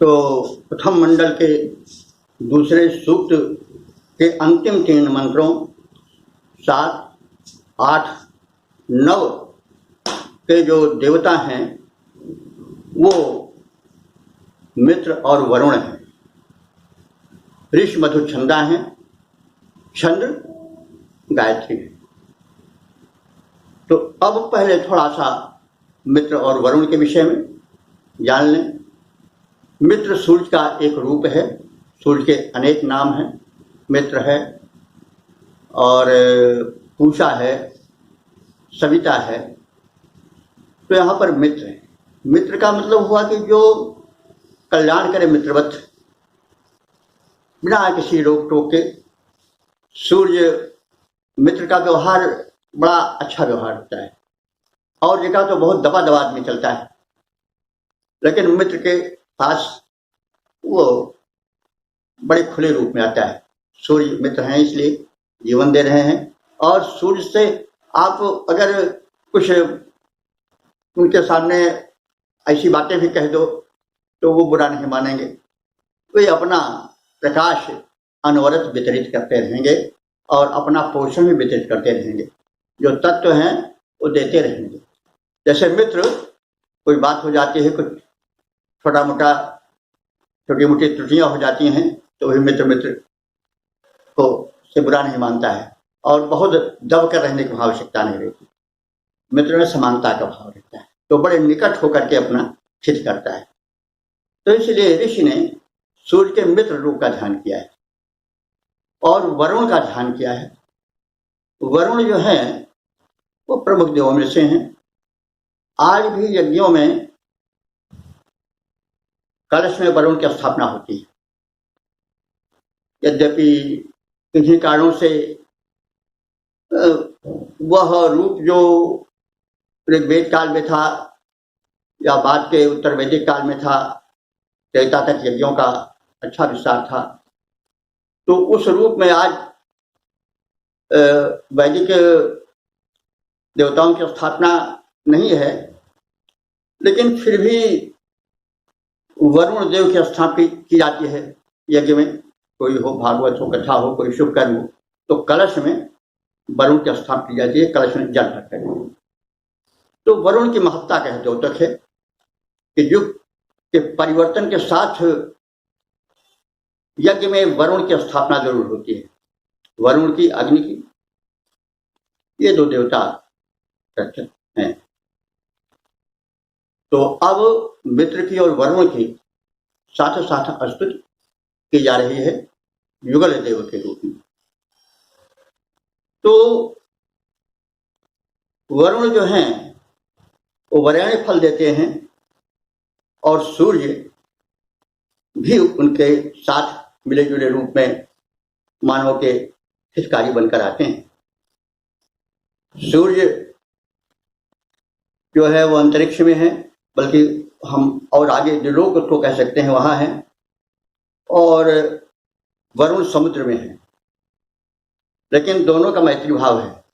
तो प्रथम मंडल के दूसरे सूक्त के अंतिम 3 मंत्रों 7, 8, 9 के जो देवता हैं वो मित्र और वरुण हैं। ऋष मधु छंदा हैं, चंद्र गायत्री है। तो अब पहले थोड़ा सा मित्र और वरुण के विषय में जान लें। मित्र सूर्य का एक रूप है, सूर्य के अनेक नाम हैं। मित्र है और पूषा है, सविता है। तो यहाँ पर मित्र है। मित्र का मतलब हुआ कि जो कल्याण करे, मित्रवत, बिना किसी रोक टोक के। सूर्य मित्र का व्यवहार बड़ा अच्छा व्यवहार होता है, और जगह तो बहुत दबा दबा आदमी चलता है, लेकिन मित्र के पास वो बड़े खुले रूप में आता है। सूर्य मित्र हैं इसलिए जीवन दे रहे हैं, और सूर्य से आप अगर कुछ उनके सामने ऐसी बातें भी कह दो तो वो बुरा नहीं मानेंगे। वे अपना प्रकाश अनवरत वितरित करते रहेंगे और अपना पोषण भी वितरित करते रहेंगे। जो तत्व हैं वो देते रहेंगे। जैसे मित्र, कोई बात हो जाती है, कुछ छोटी मोटी त्रुटियां हो जाती हैं, तो वही मित्र को से बुरा नहीं मानता है, और बहुत दब कर रहने की आवश्यकता नहीं रहती। मित्र में समानता का भाव रहता है, तो बड़े निकट होकर के अपना हित करता है। तो इसलिए ऋषि ने सूर्य के मित्र रूप का ध्यान किया है और वरुण का ध्यान किया है। वरुण जो है वो प्रमुख देवों में से हैं। आज भी यज्ञों में कलश में वरुण की स्थापना होती है। यद्यपि किन्हीं कारणों से वह रूप जो ऋग्वेद काल में था या बाद के उत्तर वैदिक काल में था, त्रेता तक यज्ञों का अच्छा विस्तार था, तो उस रूप में आज वैदिक देवताओं की स्थापना नहीं है। लेकिन फिर भी वरुण देव की स्थापना की जाती है यज्ञ में। कोई हो, भागवत हो, कथा हो, कोई शुभ कर्म हो, तो कलश में वरुण की स्थापना की जाती है, कलश में जल भर कर। तो वरुण की महत्ता का द्योतक है कि युग के परिवर्तन के साथ यज्ञ में वरुण की स्थापना जरूर होती है। वरुण की, अग्नि की, ये 2 देवता हैं। तो अब मित्र की और वरुण की साथ साथ स्तुति की जा रही है युगल देव के रूप में। तो वरुण जो हैं वो वरेण्य फल देते हैं, और सूर्य भी उनके साथ मिले जुले रूप में मानव के हितकारी बनकर आते हैं। सूर्य जो है वो अंतरिक्ष में है, बल्कि हम और आगे जो लोग उसको कह सकते हैं वहां है, और वरुण समुद्र में है। लेकिन दोनों का मैत्री भाव है।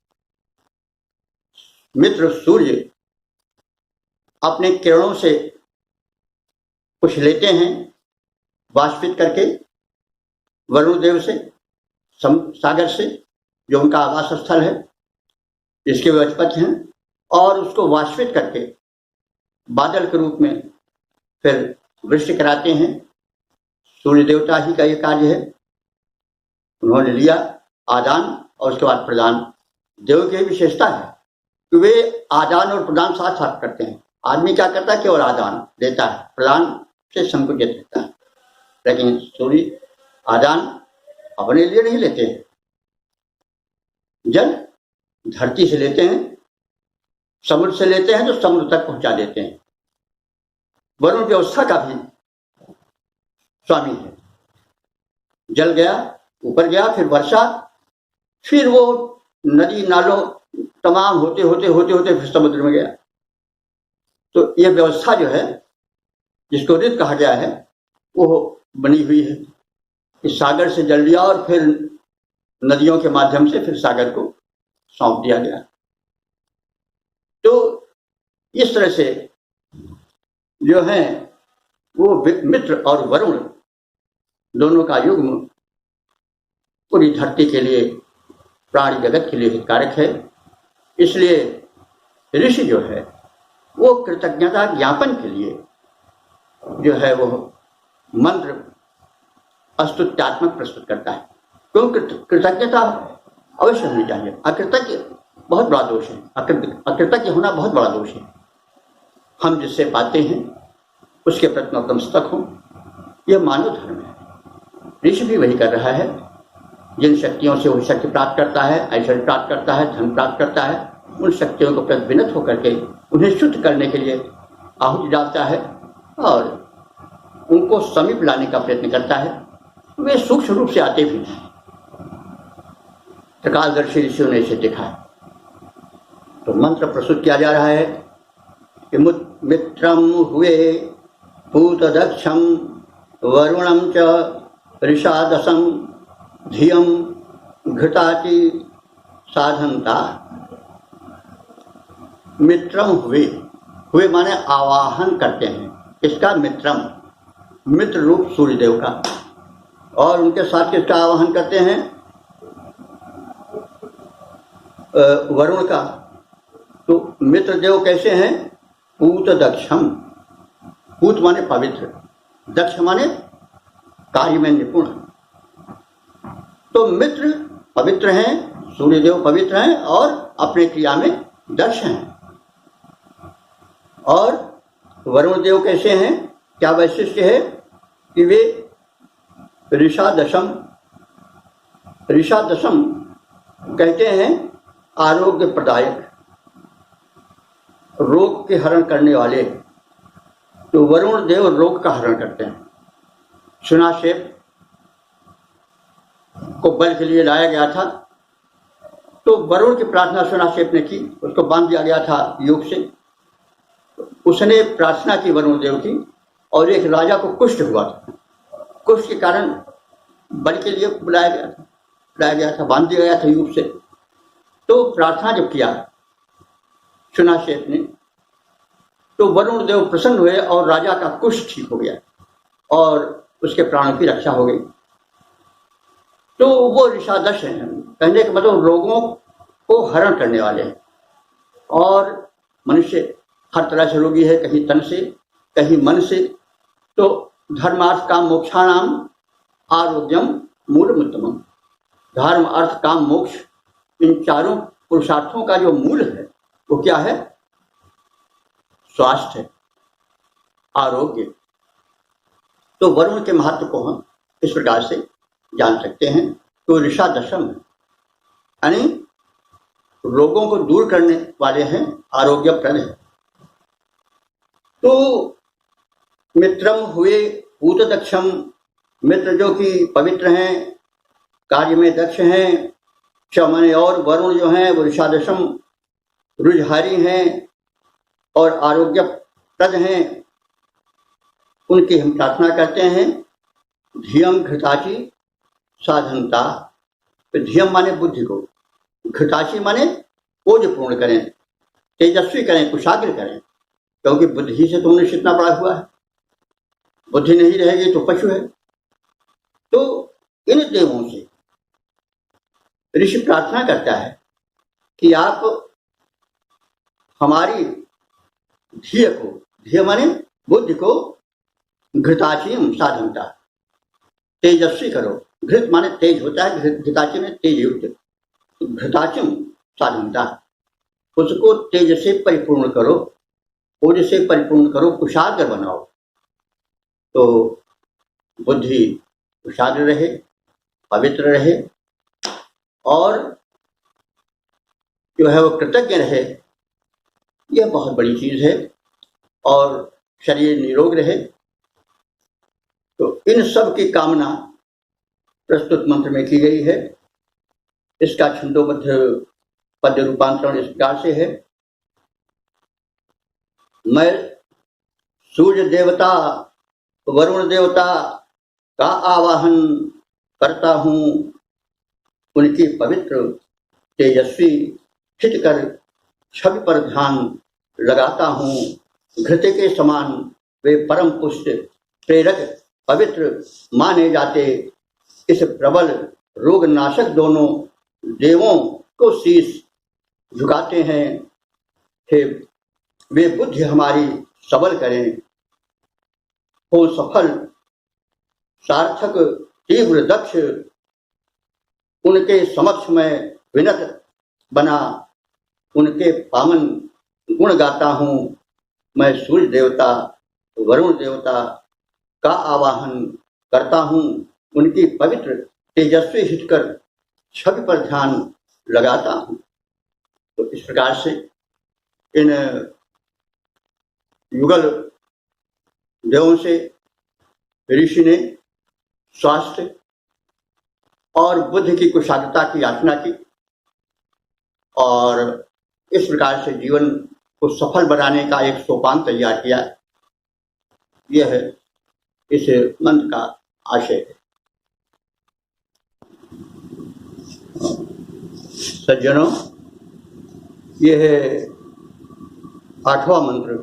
मित्र सूर्य अपने किरणों से कुछ लेते हैं वाष्पित करके वरुण देव से, सागर से, जो उनका आवास स्थल है, जिसके वे अधिपति हैं, और उसको वाष्पित करके बादल के रूप में फिर वृष्टि कराते हैं। सूर्य देवता ही का ये कार्य है। उन्होंने लिया आदान और उसके बाद प्रदान। देव की विशेषता है कि वे आदान और प्रदान साथ साथ करते हैं। आदमी क्या करता है, केवल आदान देता है, प्रदान से संकुचित रहता है। लेकिन सूर्य आदान अपने लिए नहीं लेते हैं, जल धरती से लेते हैं, समुद्र से लेते हैं तो समुद्र तक पहुंचा देते हैं। वरुण व्यवस्था का भी स्वामी है। जल गया, ऊपर गया, फिर वर्षा, फिर वो नदी नालों तमाम होते होते होते होते फिर समुद्र में गया। तो ये व्यवस्था जो है, जिसको ऋत कहा गया है, वो बनी हुई है कि सागर से जल लिया और फिर नदियों के माध्यम से फिर सागर को सौंप दिया गया। तो इस तरह से जो है वो मित्र और वरुण दोनों का युग्म पूरी धरती के लिए, प्राणी जगत के लिए हितकारक है। इसलिए ऋषि जो है वो कृतज्ञता ज्ञापन के लिए जो है वो मंत्र स्तुत्यात्मक प्रस्तुत करता है। क्योंकि कृतज्ञता अवश्य होनी चाहिए। अकृतज्ञ बहुत बड़ा दोष है, अकृतज्ञ होना बहुत बड़ा दोष है। हम जिससे पाते हैं उसके प्रति नतमस्तक हो, यह मानव धर्म है। ऋषि भी वही कर रहा है। जिन शक्तियों से वो शक्ति प्राप्त करता है, ऐश्वर्य प्राप्त करता है, धन प्राप्त करता है, उन शक्तियों को प्रति विनत होकर के उन्हें शुद्ध करने के लिए आहुति डालता है और उनको समीप लाने का प्रयत्न करता है। वे सूक्ष्म रूप से आते भी हैं। त्रिकालदर्शी ऋषियों ने इसे देखा है। तो मंत्र प्रस्तुत किया जा रहा है कि मित्रम हुए पूतदक्षम वरुणम च ऋषादसम धियम घृताति साधनता। मित्रम हुए माने आवाहन करते हैं। इसका मित्रम, मित्र रूप सूर्यदेव का, और उनके साथ किसका आवाहन करते हैं? वरुण का। तो मित्र देव कैसे हैं? पूत दक्षम। पूत माने पवित्र, दक्ष माने कार्य में निपुण। तो मित्र पवित्र हैं, सूर्यदेव पवित्र हैं और अपने क्रिया में दक्ष हैं। और वरुण देव कैसे हैं? क्या वैशिष्ट्य है कि वे ऋषादशम कहते हैं आरोग्य प्रदायक, रोग के हरण करने वाले। तो वरुण देव रोग का हरण करते हैं। सुनाशेप को बल के लिए लाया गया था, तो वरुण की प्रार्थना सुनाशेप ने की, उसको बांध दिया गया था योग से। उसने प्रार्थना की वरुण देव की, और एक राजा को कुष्ठ हुआ था। कुष्ठ के कारण बल के लिए लाया गया था, बांध दिया गया था योग से। तो प्रार्थना जब किया सुनाशेप ने, तो वरुण देव प्रसन्न हुए और राजा का कुष्ठ ठीक हो गया और उसके प्राणों की रक्षा हो गई। तो वो ऋषादश हैं, कहने का मतलब रोगों को हरण करने वाले हैं। और मनुष्य हर तरह से रोगी है, कहीं तन से, कहीं मन से। तो धर्मार्थ काम मोक्षाणाम आरोग्यम मूलमुत्तमम। धर्म अर्थ काम मोक्ष, इन चारों पुरुषार्थों का जो मूल है वो क्या है? स्वास्थ्य, आरोग्य। तो वरुण के महत्व को हम इस प्रकार से जान सकते हैं। तो ऋषादशम यानी रोगों को दूर करने वाले हैं, आरोग्यप्रद है। तो मित्रम हुए पूतदक्षम, मित्र जो कि पवित्र हैं, कार्य में दक्ष हैं, क्षमने। और वरुण जो हैं वो ऋषादशम, रुझहारी हैं और आरोग्यप्रद हैं। उनकी हम प्रार्थना करते हैं। धियम घृताची साधनता। तो धियम माने बुद्धि को, घृताची माने ओजपूर्ण करें, तेजस्वी करें, कुशाग्र करें। क्योंकि बुद्धि से तो मनुष्य इतना बड़ा हुआ है, बुद्धि नहीं रहेगी तो पशु है। तो इन देवों से ऋषि प्रार्थना करता है कि आप हमारी धिय को, धिय माने बुद्धि को, घृताचिम साधनता, तेजस्वी करो। घृत माने तेज होता है, घृताची में तेज युक्त। घृताचिम साधनता, उसको तेज से परिपूर्ण करो, ओज से परिपूर्ण करो, कुशाग्र बनाओ। तो बुद्धि कुशाग्र रहे, पवित्र रहे और जो है वो कृतज्ञ रहे। यह बहुत बड़ी चीज है। और शरीर निरोग रहे। तो इन सब की कामना प्रस्तुत मंत्र में की गई है। इसका छंदोबद्ध पद्य रूपांतरण इस प्रकार से है। मैं सूर्य देवता, वरुण देवता का आवाहन करता हूँ, उनकी पवित्र तेजस्वी हित कर छवि पर ध्यान लगाता हूँ। घृत के समान वे परम पुष्ट प्रेरक पवित्र माने जाते इस प्रबल रोग नाशक दोनों देवों को शीश झुकाते हैं। हे वे बुद्धि हमारी सबल करें, हो सफल सार्थक तीव्र दक्ष, उनके समक्ष में विनत बना, उनके पावन गुण गाता हूँ। मैं सूर्य देवता वरुण देवता का आवाहन करता हूँ, उनकी पवित्र तेजस्वी हितकर छवि पर ध्यान लगाता हूँ। तो इस प्रकार से इन युगल देवों से ऋषि ने स्वास्थ्य और बुद्धि की कुशाग्रता की याचना की और इस प्रकार से जीवन को सफल बनाने का एक सोपान तैयार किया। यह है इस मंत्र का आशय है। सज्जनों, यह है 8वां मंत्र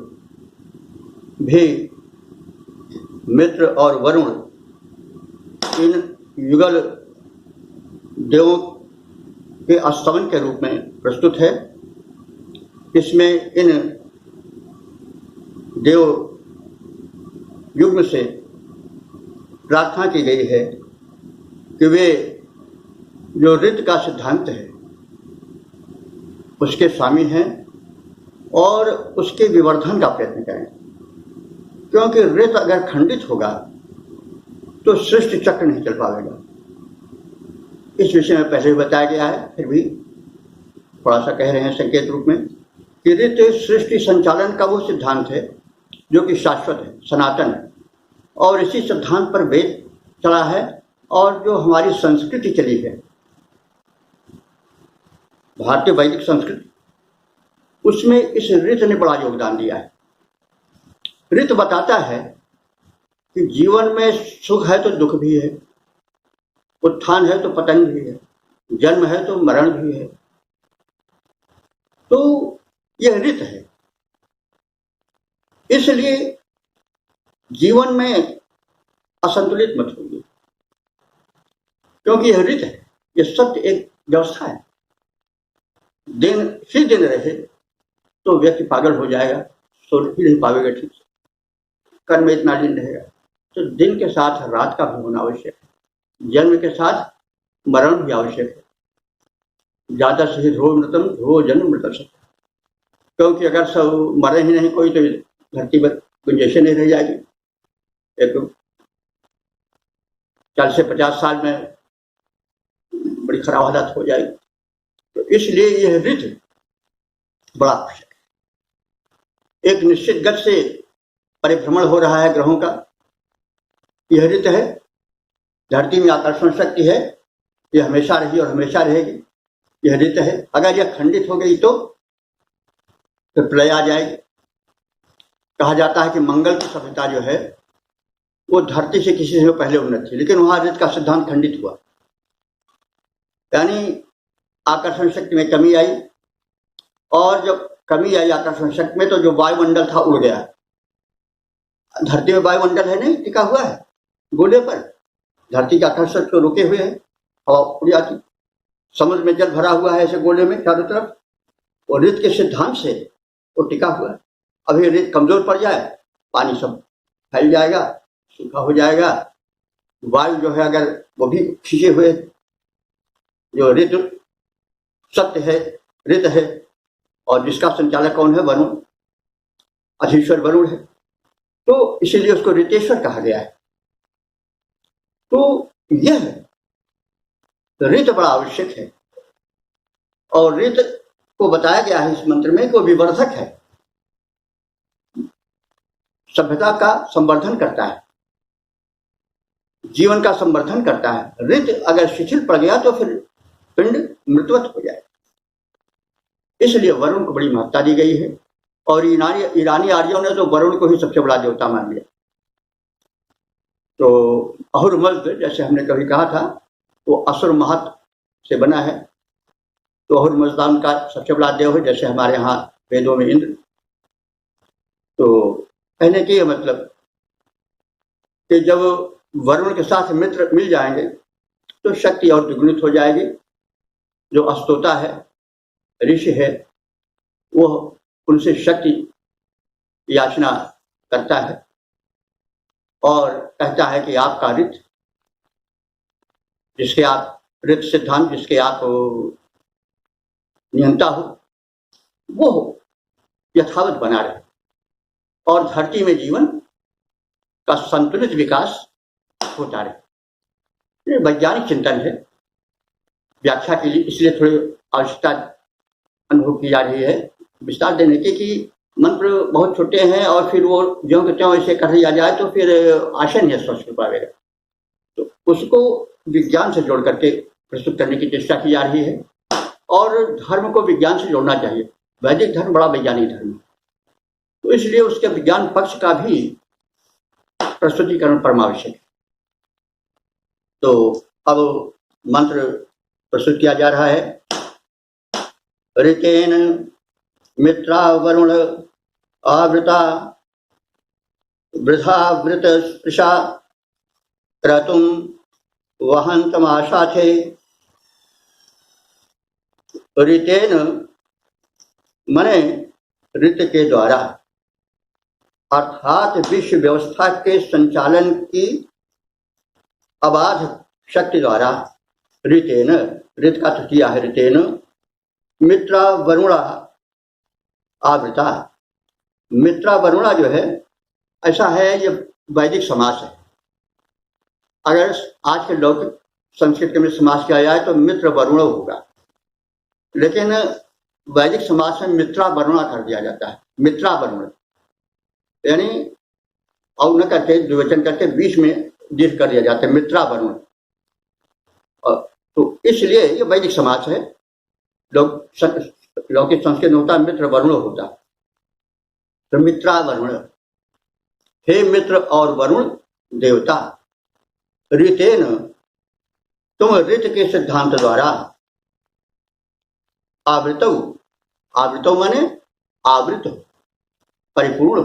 भी मित्र और वरुण इन युगल देवों के अस्तमन के रूप में प्रस्तुत है। इसमें इन देव युग्म से प्रार्थना की गई है कि वे जो ऋत का सिद्धांत है उसके स्वामी हैं और उसके विवर्धन का प्रयत्न करें, क्योंकि ऋत अगर खंडित होगा तो सृष्टि चक्र नहीं चल पाएगा। इस विषय में पहले भी बताया गया है, फिर भी थोड़ा सा कह रहे हैं संकेत रूप में कि ऋत सृष्टि संचालन का वो सिद्धांत है जो कि शाश्वत है, सनातन है, और इसी सिद्धांत पर वेद चला है और जो हमारी संस्कृति चली है, भारतीय वैदिक संस्कृति, उसमें इस ऋत ने बड़ा योगदान दिया है। ऋत बताता है कि जीवन में सुख है तो दुख भी है, उत्थान है तो पतन भी है, जन्म है तो मरण भी है। तो यह ऋत है। इसलिए जीवन में असंतुलित मत होइए, क्योंकि यह ऋत है, यह सत्य एक व्यवस्था है। दिन ही दिन रहे तो व्यक्ति पागल हो जाएगा, सो ही नहीं पावेगा ठीक से, कर्म में इतना दिन रहेगा। तो दिन के साथ रात का भी होना आवश्यक है, जन्म के साथ मरण भी आवश्यक है। ज्यादा से ध्रुव मृतम ध्रुव जन्म मृतम सत्य, क्योंकि अगर सब मरे ही नहीं कोई तो धरती पर गुंजाइश नहीं रह जाएगी। एक 40 से 50 साल में बड़ी खराब हालत हो जाएगी। तो इसलिए यह ऋत बड़ा आवश्यक है। एक निश्चित गति से परिभ्रमण हो रहा है ग्रहों का, यह ऋत है। धरती में आकर्षण शक्ति है, यह हमेशा रही और हमेशा रहेगी, यह ऋत है। अगर यह खंडित हो गई तो फिर प्रलय आ जाएगी। कहा जाता है कि मंगल की सभ्यता जो है वो धरती से किसी से पहले उन्नत थी, लेकिन वहां ऋत का सिद्धांत खंडित हुआ, यानी आकर्षण शक्ति में कमी आई, और जब कमी आई आकर्षण शक्ति में तो जो वायुमंडल था उड़ गया। धरती में वायुमंडल है नहीं, टिका हुआ है गोले पर, धरती के आकर्षण को रुके हुए है, हवा उड़ जाती। समुद्र में जल भरा हुआ है ऐसे गोले में चारों तरफ, और ऋत के सिद्धांत से वो टिका हुआ है। अभी ऋत कमजोर पड़ जाए, पानी सब फैल जाएगा, सूखा हो जाएगा। वायु जो है अगर वो भी खींचे हुए, जो ऋत सत्य है, ऋत है, और जिसका संचालक कौन है? वरुण, अधीश्वर वरुण है, तो इसीलिए उसको ऋतेश्वर कहा गया है। तो यह ऋत बड़ा आवश्यक है, और ऋत को बताया गया है इस मंत्र में कि वो विवर्धक है, सभ्यता का संवर्धन करता है, जीवन का संवर्धन करता है। ऋत अगर शिथिल पड़ गया तो फिर पिंड मृतवत हो जाए। इसलिए वरुण को बड़ी महत्ता दी गई है, और ईरानी आर्यों ने तो वरुण को ही सबसे बड़ा देवता मान लिया। तो अहुरमज़्द, जैसे हमने कभी कहा था, वो असुर महत से बना है, तो अहुरमज़्दान का सबसे बड़ा देव है, जैसे हमारे यहाँ वेदों में इंद्र। तो कहने की मतलब कि जब वरुण के साथ मित्र मिल जाएंगे तो शक्ति और द्विगुणित हो जाएगी। जो अस्तोता है, ऋषि है, वह उनसे शक्ति याचना करता है और कहता है कि आपका ऋत, जिसके आप ऋत सिद्धांत, जिसके आप नियंता हो, वो यथावत बना रहे और धरती में जीवन का संतुलित विकास होता रहे। ये वैज्ञानिक चिंतन है। व्याख्या के लिए इसलिए थोड़ी आवश्यकता अनुभव की जा रही है विस्तार देने की कि मंत्र बहुत छोटे हैं और फिर वो ज्यों के त्यों ऐसे कर दिया जाए तो फिर आशय नहीं है स्पष्ट कर पाएगा। तो उसको विज्ञान से जोड़ करके प्रस्तुत करने की चेष्टा की जा रही है और धर्म को विज्ञान से जोड़ना चाहिए। वैदिक धर्म बड़ा वैज्ञानिक धर्म है, तो इसलिए उसके विज्ञान पक्ष का भी प्रस्तुतिकरण परमावश्यक है। तो अब मंत्र प्रस्तुत किया जा रहा है। ऋतेन मित्रा वरुण आवृता वृथा वृत स्पृशा क्रतुम वहन्तमाशाथे। ऋतेन मने ऋत के द्वारा, अर्थात विश्व व्यवस्था के संचालन की अबाध शक्ति द्वारा, ऋतेन, ऋत का तृतीया है ऋतेन, मित्रा वरुणा आवृता। मित्रा वरुणा जो है, ऐसा है, ये वैदिक समास है। अगर आज के लौकिक संस्कृत में समास किया जाए तो मित्र वरुण होगा, लेकिन वैदिक समास में मित्रा वरुणा कर दिया जाता है। मित्रा वरुण यानी और न करके द्विवचन करके बीच में दीर्घ कर दिया जाता है, मित्रा वरुण। तो इसलिए ये वैदिक समास है। लौकिक संस्कृत में होता है मित्र वरुण होता है। तो मित्रा वरुण, हे मित्र और वरुण देवता, ऋतेन, तुम ऋत के सिद्धांत द्वारा, आवृतौ, आवृतौ माने आवृत, परिपूर्ण,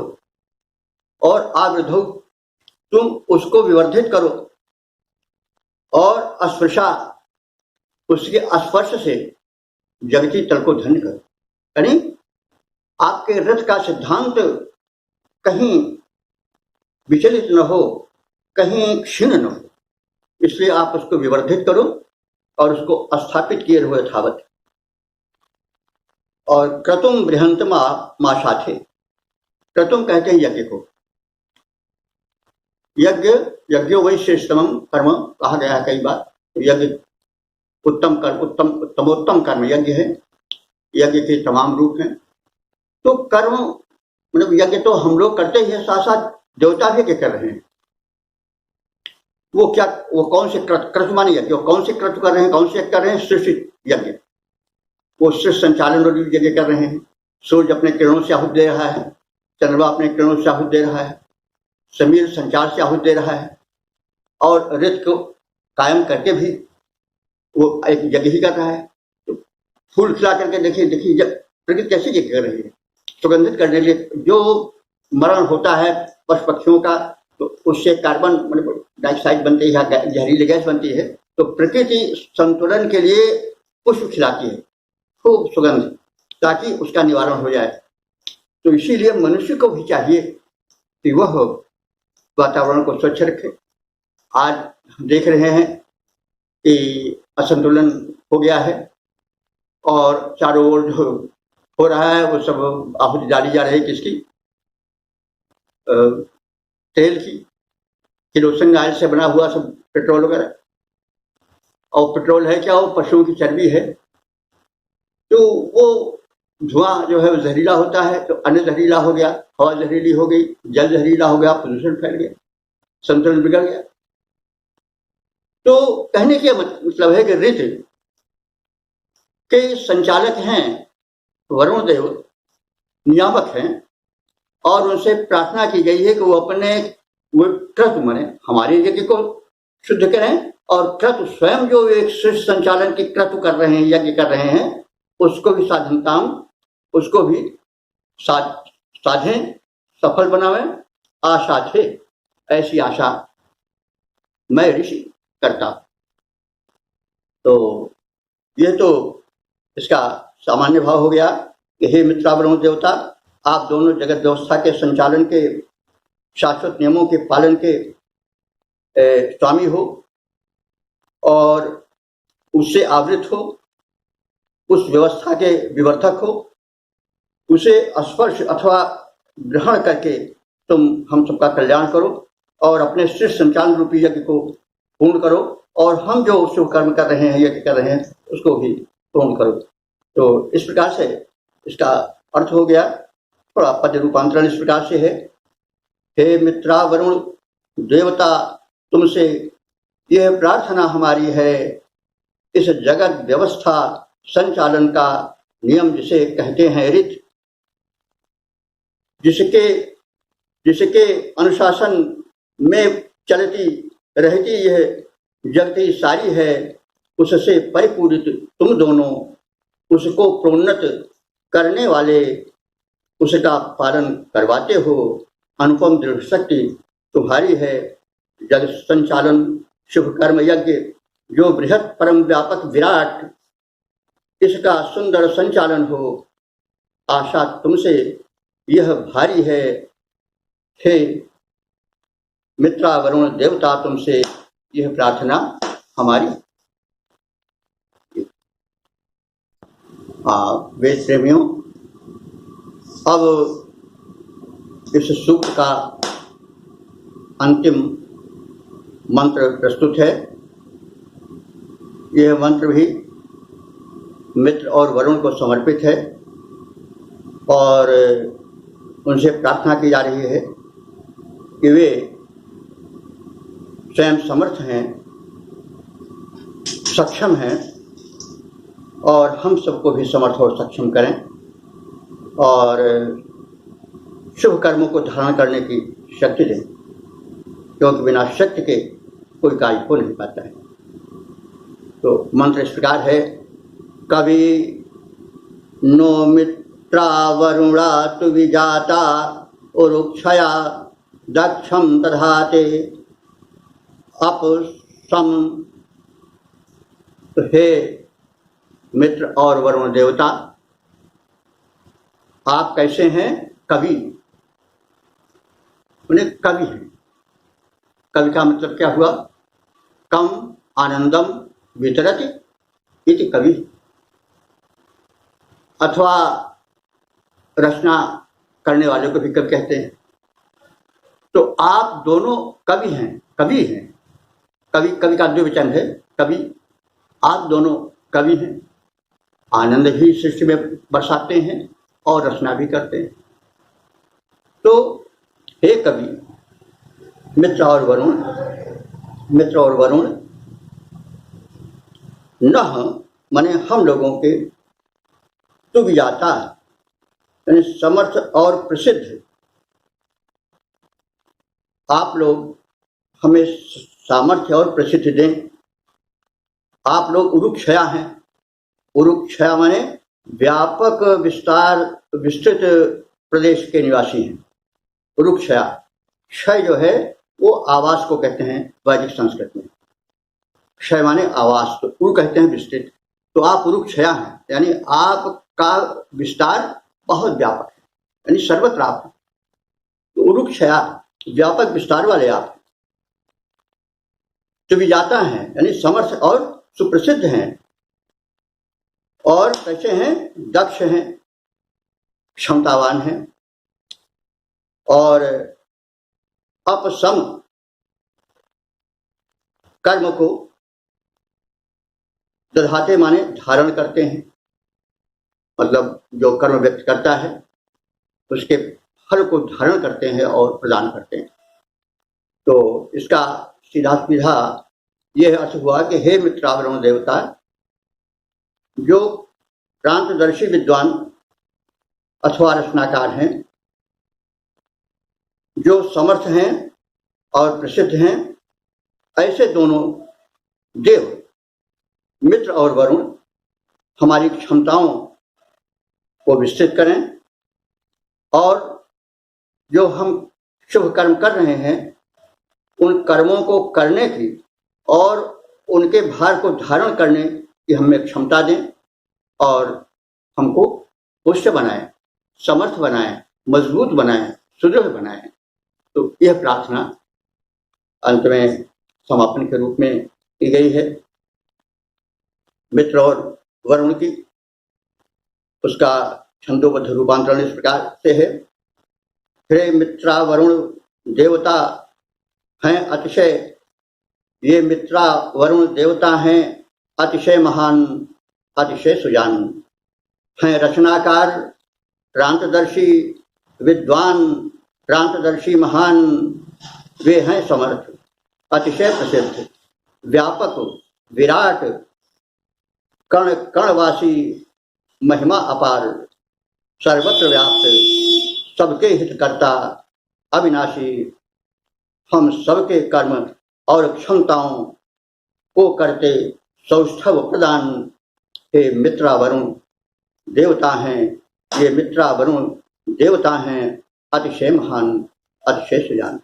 और आवृतौ तुम उसको विवर्धित करो और अस्पृशा, उसके स्पर्श से जगती तल को धन्य करो। यानी आपके रथ का सिद्धांत कहीं विचलित न हो, कहीं क्षीण न हो, इसलिए आप उसको विवर्धित करो और उसको स्थापित किए हुए यथावत। और क्रतुम बृहंत माशाथे, क्रतुम कहते हैं यज्ञ को। यज्ञ, यज्ञो वै श्रेष्ठतम कर्म कहा गया है कई बार। यज्ञ उत्तम कर्म, उत्तमोत्तम कर्म यज्ञ है। यज्ञ के तमाम रूप हैं। तो कर्म मतलब यज्ञ तो हम लोग करते ही हैं, साथ साथ देवता भी कर रहे हैं। वो क्या, वो कौन से क्रतु माने यज्ञ, वो कौन से क्रतु कर रहे हैं, कौन से कर रहे हैं, सृष्टि यज्ञ। वो सृष्टि संचालन और यज्ञ कर रहे हैं। सूर्य अपने किरणों से आहुति दे रहा है, चंद्रमा अपने किरणों से आहुति दे रहा है, समीर संचार से आहुति दे रहा है, और ऋत को कायम करके भी वो एक यज्ञ ही कर रहा है। तो फूल खिला करके देखिए प्रकृति कैसे यज्ञ कर रही है। सुगंधित करने के लिए जो मरण होता है पशु पक्षियों का, तो उससे कार्बन डाइऑक्साइड बनती है, जहरीली गैस बनती है। तो प्रकृति संतुलन के लिए पुष्प खिलाती है, खूब सुगंध, ताकि उसका निवारण हो जाए। तो इसीलिए मनुष्य को भी चाहिए कि वह वातावरण को स्वच्छ रखे। आज हम देख रहे हैं कि असंतुलन हो गया है और चारों ओर जो हो रहा है वो सब आहुति डाली जा रही है। किसकी? तेल की, किरोसिन ऑयल से बना हुआ सब पेट्रोल वगैरह। और पेट्रोल है क्या? वो पशुओं की चर्बी है। तो वो धुआं जो है वो जहरीला होता है, तो अन्न जहरीला हो गया, हवा जहरीली हो गई, जल जहरीला हो गया, प्रदूषण फैल गया, संतुलन बिगड़ गया। तो कहने का मतलब है कि ऋत के संचालक हैं वरुण देव, नियामक हैं, और उनसे प्रार्थना की गई है कि वो अपने वो क्रतु माने हमारे यज्ञ को शुद्ध करें, और क्रतु स्वयं जो एक सृष्टि संचालन की क्रतु कर रहे हैं, यज्ञ कर रहे हैं, उसको भी साधनताम, उसको भी साधें, सफल बनावें। आशा थे, ऐसी आशा मैं ऋषि करता। तो ये तो इसका सामान्य भाव हो गया कि हे मित्रावरुण देवता, आप दोनों जगत व्यवस्था के संचालन के, शाश्वत नियमों के पालन के स्वामी हो और उससे आवृत हो, उस व्यवस्था के विवर्तक हो, उसे स्पर्श अथवा ग्रहण करके तुम हम सबका कल्याण करो और अपने श्रेष्ठ संचालन रूपी यज्ञ को पूर्ण करो, और हम जो शुभ कर्म कर रहे हैं, यज्ञ कर रहे हैं, उसको भी पूर्ण करो। तो इस प्रकार से इसका अर्थ हो गया। थोड़ा पद रूपांतरण इस प्रकार से है, हे मित्रा वरुण देवता, तुमसे यह प्रार्थना हमारी है, इस जगत व्यवस्था संचालन का नियम जिसे कहते हैं रीत, जिसके अनुशासन में चलती रहती यह जगती सारी है, उससे परिपूरित तुम दोनों उसको प्रोन्नत करने वाले, उसका पालन करवाते हो। अनुपम दृढ़ शक्ति तुम्हारी है। जग संचालन शुभ कर्म यज्ञ जो बृहत परम व्यापक विराट, इसका सुंदर संचालन हो, आशा तुमसे यह भारी है। हे मित्रा वरुण देवता, तुमसे यह प्रार्थना हमारी। वेद प्रेमियों, अब इस सूक्त का अंतिम मंत्र प्रस्तुत है। यह मंत्र भी मित्र और वरुण को समर्पित है और उनसे प्रार्थना की जा रही है कि वे स्वयं समर्थ हैं, सक्षम हैं और हम सबको भी समर्थ और सक्षम करें और शुभ कर्मों को धारण करने की शक्ति दें, क्योंकि बिना शक्ति के कोई कार्य हो नहीं पाता है। तो मंत्र इस प्रकार है, कवि नो मित्रा वरुणा तु विजाता उरुक्षया दक्षम दधाते अप सम। तो हे मित्र और वरुण देवता, आप कैसे हैं? कवि, उन्हें कवि हैं। कवि का मतलब क्या हुआ? कम आनंदम वितरति इति कवि, अथवा रचना करने वाले को भी कवि कहते हैं। तो आप दोनों कवि हैं, कवि हैं। कवि, कवि का द्विवचन है कवि। आप दोनों कवि हैं, आनंद भी सृष्टि में बरसाते हैं और रचना भी करते हैं। तो हे कवि, मित्र और वरुण, नह माने हम लोगों के, तु विजाता यानी समर्थ और प्रसिद्ध, आप लोग हमें सामर्थ्य और प्रसिद्धि दें। आप लोग उरुक्षया हैं। उरुक्षया माने व्यापक विस्तृत प्रदेश के निवासी हैं। उरुक्षया, क्षय जो है वो आवास को कहते हैं वैदिक संस्कृत में। क्षय माने आवास, तो उरु कहते हैं विस्तृत। तो आप उरुक्षया हैं, यानी आपका विस्तार बहुत व्यापक है, यानी सर्वत्र आप हैं। तो उरुक्षया, व्यापक विस्तार वाले आप। तो विजाता हैं यानी समर्थ और सुप्रसिद्ध हैं, और कैसे हैं? दक्ष हैं, क्षमतावान हैं, और अपसम कर्म को दधाते माने धारण करते हैं। मतलब जो कर्म व्यक्त करता है उसके फल को धारण करते हैं और प्रदान करते हैं। तो इसका सीधा सीधा यह अर्थ हुआ कि हे मित्रावरुण देवता, जो प्रांतदर्शी विद्वान अथवा रचनाकार हैं, जो समर्थ हैं और प्रसिद्ध हैं, ऐसे दोनों देव मित्र और वरुण हमारी क्षमताओं को विस्तृत करें, और जो हम शुभ कर्म कर रहे हैं उन कर्मों को करने की और उनके भार को धारण करने की हमें क्षमता दें और हमको पुष्ट बनाएं, समर्थ बनाएं, मजबूत बनाएं, सुदृढ़ बनाएं। तो यह प्रार्थना अंत में समापन के रूप में की गई है। मित्र और वरुण की उसका छंदोबद्ध रूपांतरण इस प्रकार से है। हे मित्रा वरुण देवता हैं अतिशय, ये मित्रा वरुण देवता हैं अतिशय महान, अतिशय सुजान, हैं रचनाकार, क्रांतदर्शी, विद्वान, क्रांतदर्शी महान, वे हैं समर्थ, अतिशय प्रसिद्ध, व्यापक, विराट, कण कणवासी, महिमा अपार, सर्वत्र व्याप्त, सबके हितकर्ता, अविनाशी, हम सबके कर्म और क्षमताओं को करते सौष्ठव प्रदान, हे मित्रा वरुण देवता हैं, ये मित्रा वरुण देवता हैं अतिशय महान, अतिशय सुजान।